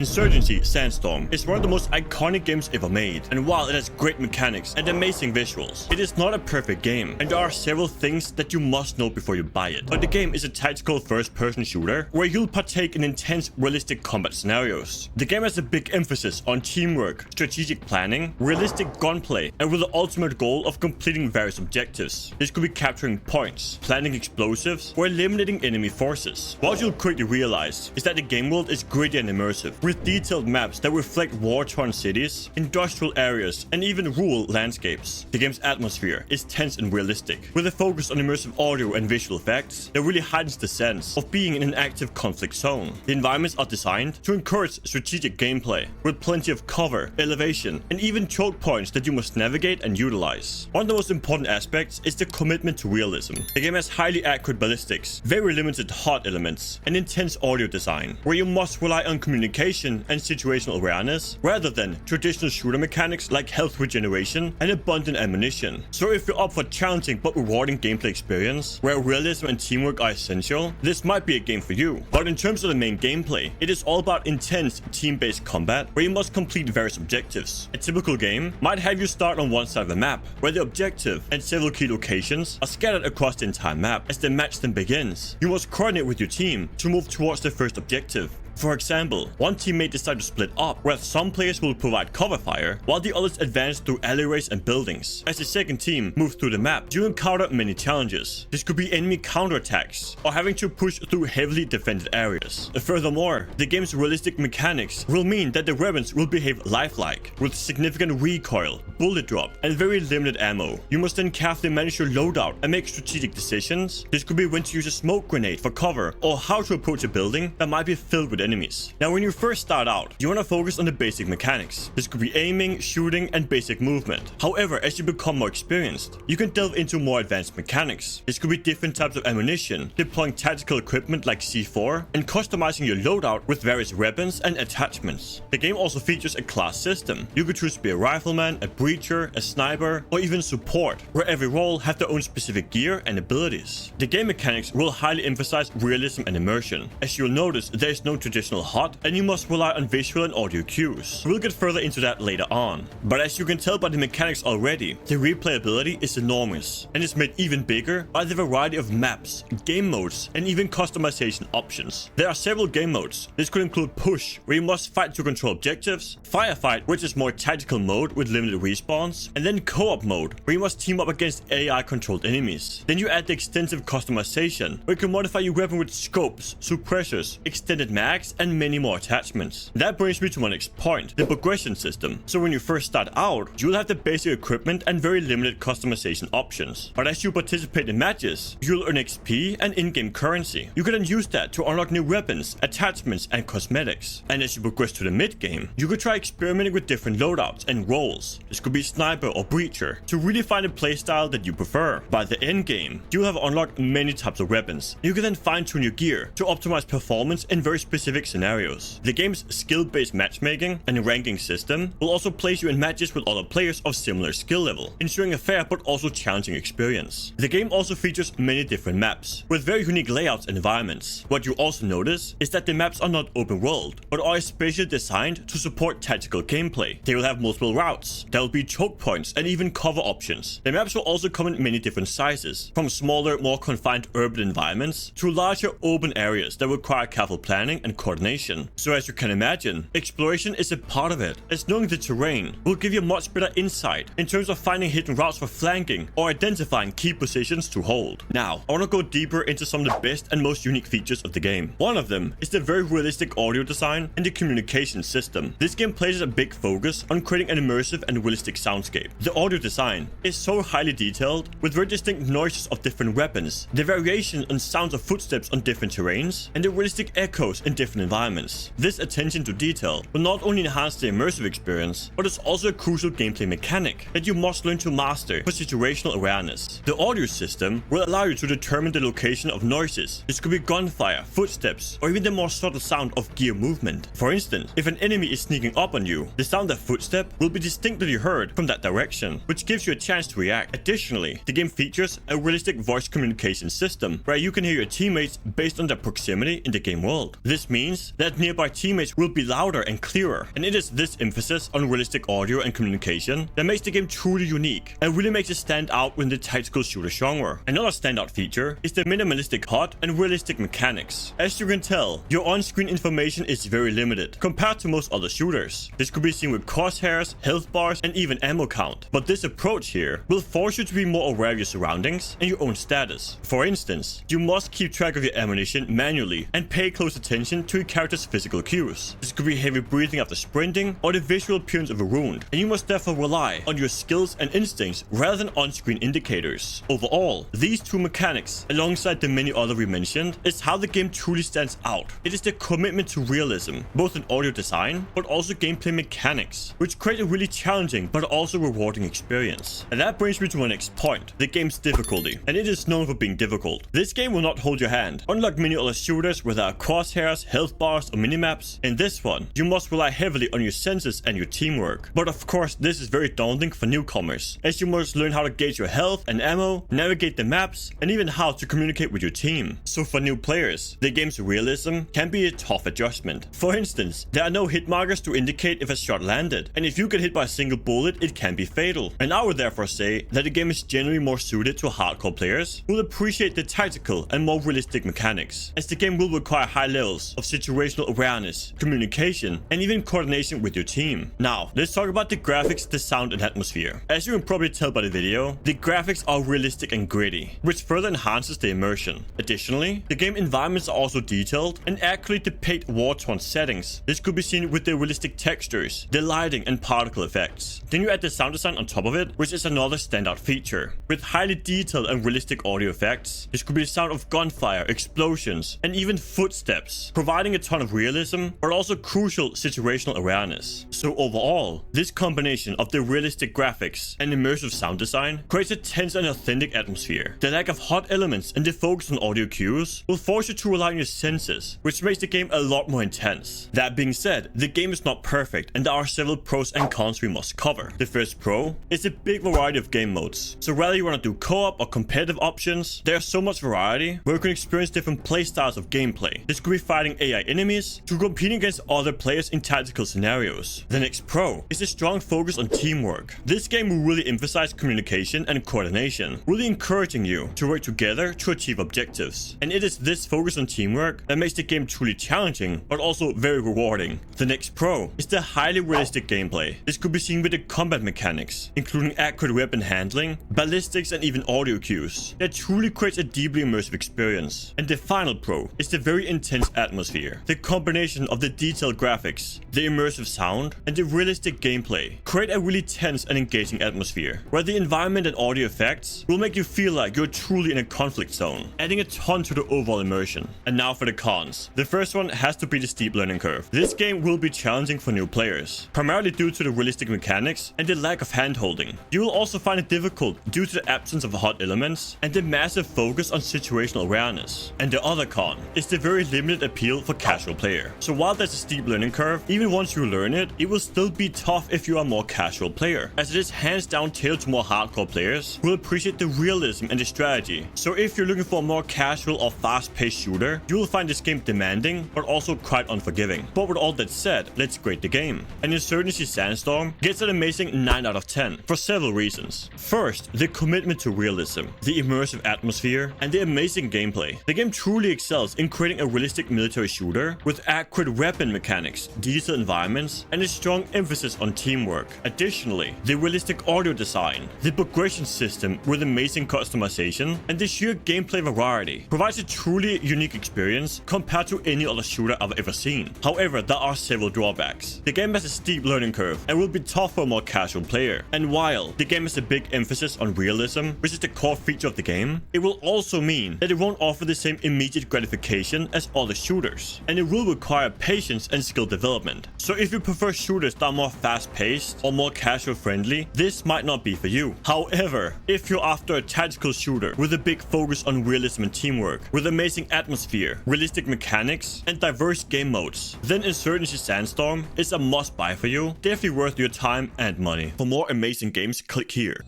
Insurgency Sandstorm is one of the most iconic games ever made, and while it has great mechanics and amazing visuals, it is not a perfect game, and there are several things that you must know before you buy it. But the game is a tactical first-person shooter where you'll partake in intense, realistic combat scenarios. The game has a big emphasis on teamwork, strategic planning, realistic gunplay, and with the ultimate goal of completing various objectives. This could be capturing points, planting explosives, or eliminating enemy forces. What you'll quickly realize is that the game world is gritty and immersive, with detailed maps that reflect war-torn cities, industrial areas, and even rural landscapes. The game's atmosphere is tense and realistic, with a focus on immersive audio and visual effects that really heightens the sense of being in an active conflict zone. The environments are designed to encourage strategic gameplay, with plenty of cover, elevation, and even choke points that you must navigate and utilize. One of the most important aspects is the commitment to realism. The game has highly accurate ballistics, very limited HUD elements, and intense audio design, where you must rely on communication and situational awareness rather than traditional shooter mechanics like health regeneration and abundant ammunition. So if you're up for challenging but rewarding gameplay experience where realism and teamwork are essential, this might be a game for you. But in terms of the main gameplay, it is all about intense team-based combat where you must complete various objectives. A typical game might have you start on one side of the map where the objective and several key locations are scattered across the entire map. As the match then begins, you must coordinate with your team to move towards the first objective. For example, one team may decide to split up, where some players will provide cover fire, while the others advance through alleyways and buildings. As the second team moves through the map, you encounter many challenges. This could be enemy counterattacks, or having to push through heavily defended areas. Furthermore, the game's realistic mechanics will mean that the weapons will behave lifelike, with significant recoil, bullet drop, and very limited ammo. You must then carefully manage your loadout and make strategic decisions. This could be when to use a smoke grenade for cover, or how to approach a building that might be filled with enemies. Now, when you first start out, you want to focus on the basic mechanics. This could be aiming, shooting, and basic movement. However, as you become more experienced, you can delve into more advanced mechanics. This could be different types of ammunition, deploying tactical equipment like C4, and customizing your loadout with various weapons and attachments. The game also features a class system. You could choose to be a rifleman, a breacher, a sniper, or even support, where every role have their own specific gear and abilities. The game mechanics will highly emphasize realism and immersion. As you'll notice, there is no traditional HUD, and you must rely on visual and audio cues. We'll get further into that later on. But as you can tell by the mechanics already, the replayability is enormous, and is made even bigger by the variety of maps, game modes, and even customization options. There are several game modes. This could include Push, where you must fight to control objectives, Firefight, which is more tactical mode with limited respawns, and then Co-op mode, where you must team up against AI-controlled enemies. Then you add the extensive customization, where you can modify your weapon with scopes, suppressors, extended mags, and many more attachments. That brings me to my next point, the progression system. So when you first start out, you'll have the basic equipment and very limited customization options. But as you participate in matches, you'll earn XP and in-game currency. You can then use that to unlock new weapons, attachments, and cosmetics. And as you progress to the mid-game, you could try experimenting with different loadouts and roles. This could be sniper or breacher, to really find a playstyle that you prefer. By the end game, you'll have unlocked many types of weapons. You can then fine-tune your gear to optimize performance in very specific scenarios. The game's skill-based matchmaking and ranking system will also place you in matches with other players of similar skill level, ensuring a fair but also challenging experience. The game also features many different maps, with very unique layouts and environments. What you also notice is that the maps are not open world, but are especially designed to support tactical gameplay. They will have multiple routes, there will be choke points, and even cover options. The maps will also come in many different sizes, from smaller, more confined urban environments to larger open areas that require careful planning and coordination. So as you can imagine, exploration is a part of it, as knowing the terrain will give you much better insight in terms of finding hidden routes for flanking or identifying key positions to hold. Now, I want to go deeper into some of the best and most unique features of the game. One of them is the very realistic audio design and the communication system. This game places a big focus on creating an immersive and realistic soundscape. The audio design is so highly detailed, with very distinct noises of different weapons, the variation and sounds of footsteps on different terrains, and the realistic echoes in different environments. This attention to detail will not only enhance the immersive experience, but it's also a crucial gameplay mechanic that you must learn to master for situational awareness. The audio system will allow you to determine the location of noises. This could be gunfire, footsteps, or even the more subtle sound of gear movement. For instance, if an enemy is sneaking up on you, the sound of footstep will be distinctly heard from that direction, which gives you a chance to react. Additionally, the game features a realistic voice communication system where you can hear your teammates based on their proximity in the game world. This means means that nearby teammates will be louder and clearer. And it is this emphasis on realistic audio and communication that makes the game truly unique and really makes it stand out within the tactical shooter genre. Another standout feature is the minimalistic HUD and realistic mechanics. As you can tell, your on-screen information is very limited compared to most other shooters. This could be seen with crosshairs, health bars, and even ammo count. But this approach here will force you to be more aware of your surroundings and your own status. For instance, you must keep track of your ammunition manually and pay close attention to your character's physical cues. This could be heavy breathing after sprinting or the visual appearance of a wound, and you must therefore rely on your skills and instincts rather than on-screen indicators. Overall, these two mechanics, alongside the many other we mentioned, is how the game truly stands out. It is the commitment to realism, both in audio design but also gameplay mechanics, which create a really challenging but also rewarding experience. And that brings me to my next point, the game's difficulty. And it is known for being difficult. This game will not hold your hand. Unlike many other shooters without crosshairs, health bars, or minimaps, in this one, you must rely heavily on your senses and your teamwork. But of course, this is very daunting for newcomers, as you must learn how to gauge your health and ammo, navigate the maps, and even how to communicate with your team. So for new players, the game's realism can be a tough adjustment. For instance, there are no hit markers to indicate if a shot landed, and if you get hit by a single bullet, it can be fatal. And I would therefore say that the game is generally more suited to hardcore players who will appreciate the tactical and more realistic mechanics, as the game will require high levels of situational awareness, communication, and even coordination with your team. Now, let's talk about the graphics, the sound, and atmosphere. As you can probably tell by the video, the graphics are realistic and gritty, which further enhances the immersion. Additionally, the game environments are also detailed and accurately depict war-torn settings. This could be seen with the realistic textures, the lighting, and particle effects. Then you add the sound design on top of it, which is another standout feature. With highly detailed and realistic audio effects, this could be the sound of gunfire, explosions, and even footsteps, providing a ton of realism, but also crucial situational awareness. So overall, this combination of the realistic graphics and immersive sound design creates a tense and authentic atmosphere. The lack of hot elements and the focus on audio cues will force you to rely on your senses, which makes the game a lot more intense. That being said, the game is not perfect, and there are several pros and cons we must cover. The first pro is a big variety of game modes. So whether you want to do co-op or competitive options, there's so much variety where you can experience different playstyles of gameplay. This could be fighting AI enemies to competing against other players in tactical scenarios. The next pro is a strong focus on teamwork. This game will really emphasize communication and coordination, really encouraging you to work together to achieve objectives. And it is this focus on teamwork that makes the game truly challenging, but also very rewarding. The next pro is the highly realistic gameplay. This could be seen with the combat mechanics, including accurate weapon handling, ballistics, and even audio cues. That truly creates a deeply immersive experience. And the final pro is the very intense atmosphere. The combination of the detailed graphics, the immersive sound, and the realistic gameplay create a really tense and engaging atmosphere, where the environment and audio effects will make you feel like you're truly in a conflict zone, adding a ton to the overall immersion. And now for the cons. The first one has to be the steep learning curve. This game will be challenging for new players, primarily due to the realistic mechanics and the lack of handholding. You will also find it difficult due to the absence of hot elements and the massive focus on situational awareness. And the other con is the very limited appeal for casual player. So while there's a steep learning curve, even once you learn it, it will still be tough if you are a more casual player, as it is hands down tailored to more hardcore players who will appreciate the realism and the strategy. So if you're looking for a more casual or fast-paced shooter, you will find this game demanding, but also quite unforgiving. But with all that said, let's grade the game. And Insurgency Sandstorm gets an amazing 9 out of 10 for several reasons. First, the commitment to realism, the immersive atmosphere, and the amazing gameplay. The game truly excels in creating a realistic military shooter with accurate weapon mechanics, detailed environments, and a strong emphasis on teamwork. Additionally, the realistic audio design, the progression system with amazing customization, and the sheer gameplay variety provides a truly unique experience compared to any other shooter I've ever seen. However, there are several drawbacks. The game has a steep learning curve and will be tough for a more casual player. And while the game has a big emphasis on realism, which is the core feature of the game, it will also mean that it won't offer the same immediate gratification as other shooters, and it will require patience and skill development. So if you prefer shooters that are more fast-paced or more casual-friendly, this might not be for you. However, if you're after a tactical shooter with a big focus on realism and teamwork, with amazing atmosphere, realistic mechanics, and diverse game modes, then Insurgency Sandstorm is a must-buy for you. Definitely worth your time and money. For more amazing games, click here.